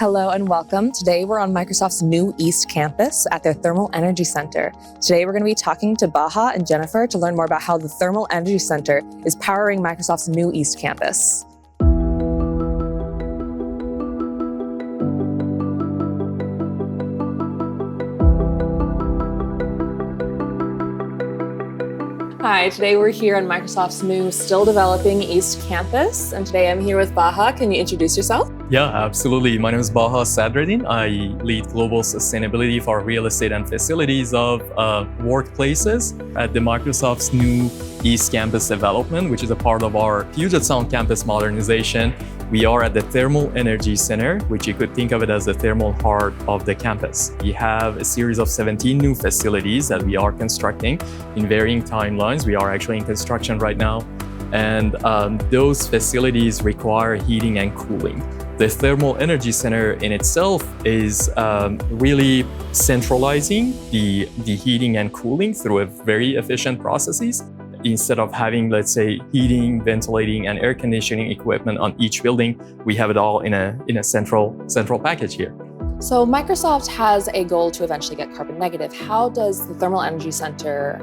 Hello and welcome. Today we're on Microsoft's new East Campus at their Thermal Energy Center. Today we're going to be talking to Baha and Jenifer to learn more about how the Thermal Energy Center is powering Microsoft's new East Campus. Hi, today we're here on Microsoft's new, still developing East Campus. And today I'm here with Baha. Can you introduce yourself? Yeah, absolutely. My name is Baha Sadreddin. I lead global sustainability for real estate and facilities of workplaces at the Microsoft's new East Campus development, which is a part of our Puget Sound campus modernization. We are at the Thermal Energy Center, which you could think of it as the thermal heart of the campus. We have a series of 17 new facilities that we are constructing in varying timelines. We are actually in construction right now. And those facilities require heating and cooling. The Thermal Energy Center in itself is really centralizing the heating and cooling through a very efficient processes. Instead of having, let's say, heating, ventilating, and air conditioning equipment on each building, we have it all in a central package here. So Microsoft has a goal to eventually get carbon negative. How does the Thermal Energy Center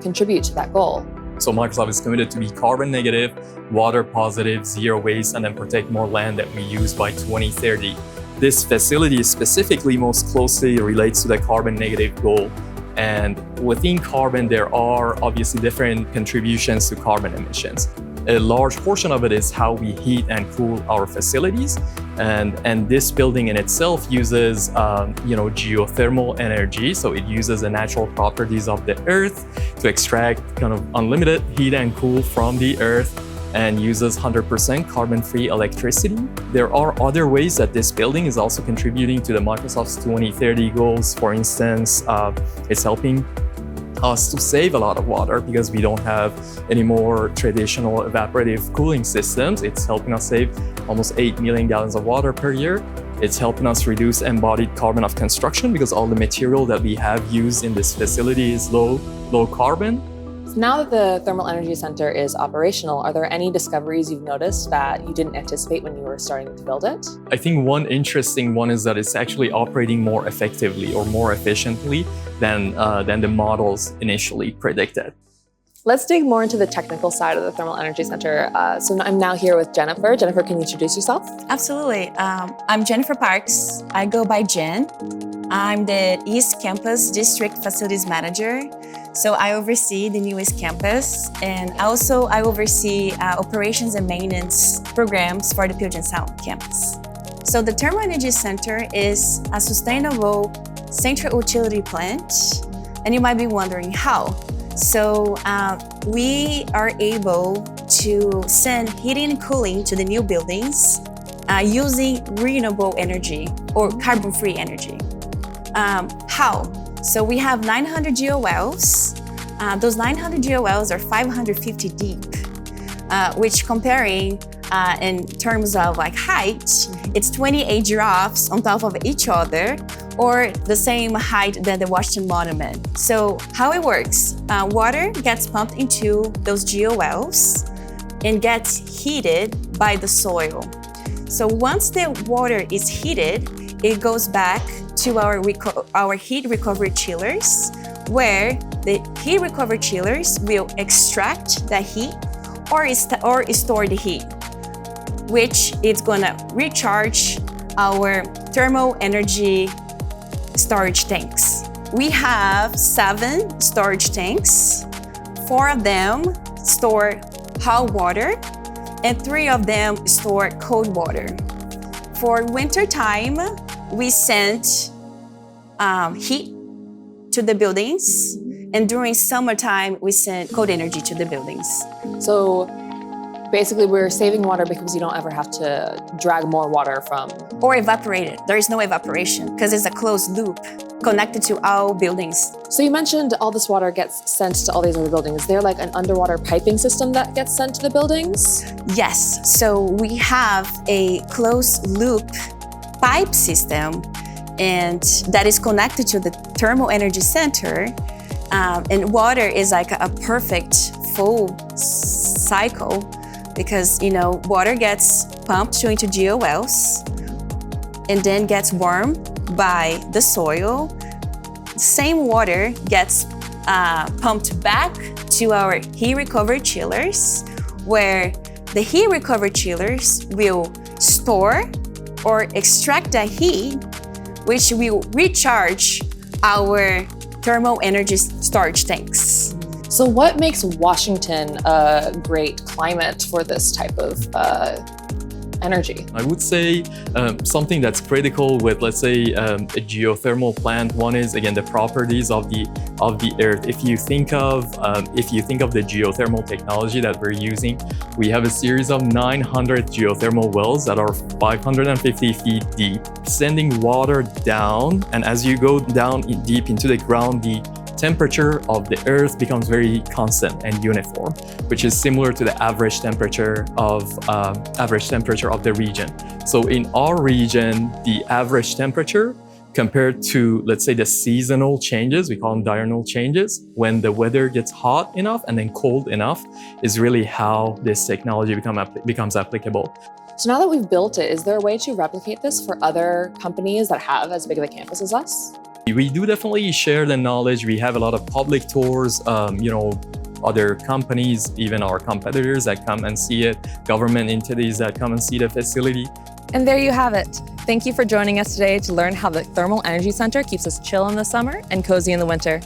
contribute to that goal? So Microsoft is committed to be carbon negative, water positive, zero waste, and then protect more land that we use by 2030. This facility specifically most closely relates to the carbon negative goal. And within carbon, there are obviously different contributions to carbon emissions. A large portion of it is how we heat and cool our facilities. And this building in itself uses geothermal energy. So it uses the natural properties of the earth to extract kind of unlimited heat and cool from the earth, and uses 100% carbon-free electricity. There are other ways that this building is also contributing to the Microsoft's 2030 goals. For instance, it's helping us to save a lot of water because we don't have any more traditional evaporative cooling systems. It's helping us save almost 8 million gallons of water per year. It's helping us reduce embodied carbon of construction because all the material that we have used in this facility is low carbon. Now that the Thermal Energy Center is operational, are there any discoveries you've noticed that you didn't anticipate when you were starting to build it? I think one interesting one is that it's actually operating more effectively or more efficiently than the models initially predicted. Let's dig more into the technical side of the Thermal Energy Center. So I'm now here with Jenifer. Jenifer, can you introduce yourself? Absolutely. I'm Jenifer Parks. I go by Jen. I'm the East Campus District Facilities Manager. So I oversee the new East Campus, and also I oversee operations and maintenance programs for the Puget Sound campus. So the Thermal Energy Center is a sustainable central utility plant, and you might be wondering how. So we are able to send heating and cooling to the new buildings using renewable energy or carbon-free energy. How? So we have 900 GeoWells. Those 900 GeoWells are 550 deep, which comparing in terms of like height, it's 28 giraffes on top of each other, or the same height than the Washington Monument. So how it works, water gets pumped into those GeoWells and gets heated by the soil. So once the water is heated, it goes back to our heat recovery chillers, where the heat recovery chillers will extract the heat or store the heat, which is gonna recharge our thermal energy storage tanks. We have 7 storage tanks. 4 of them store hot water, and 3 of them store cold water. For winter time, we send heat to the buildings, and during summertime, we send cold energy to the buildings. So basically, we're saving water because you don't ever have to drag more water from... Or evaporate it. There is no evaporation because it's a closed loop connected to all buildings. So you mentioned all this water gets sent to all these other buildings. Is there like an underwater piping system that gets sent to the buildings? Yes. So we have a closed loop pipe system, and that is connected to the Thermal Energy Center. And water is like a perfect full cycle because, water gets pumped into GeoWells. and then gets warmed by the soil. Same water gets pumped back to our heat recovered chillers, where the heat recovered chillers will store or extract the heat, which will recharge our thermal energy storage tanks. So what makes Washington a great climate for this type of energy? I would say something that's critical with, let's say, a geothermal plant. One is, again, the properties of the earth. If you think of the geothermal technology that we're using, we have a series of 900 geothermal wells that are 550 feet deep, sending water down. And as you go down deep into the ground, the temperature of the earth becomes very constant and uniform, which is similar to the average temperature of the region. So in our region, the average temperature compared to, let's say, the seasonal changes, we call them diurnal changes, when the weather gets hot enough and then cold enough, is really how this technology becomes applicable. So now that we've built it, is there a way to replicate this for other companies that have as big of a campus as us? We do definitely share the knowledge. We have a lot of public tours, other companies, even our competitors that come and see it, government entities that come and see the facility. And there you have it. Thank you for joining us today to learn how the Thermal Energy Center keeps us chill in the summer and cozy in the winter.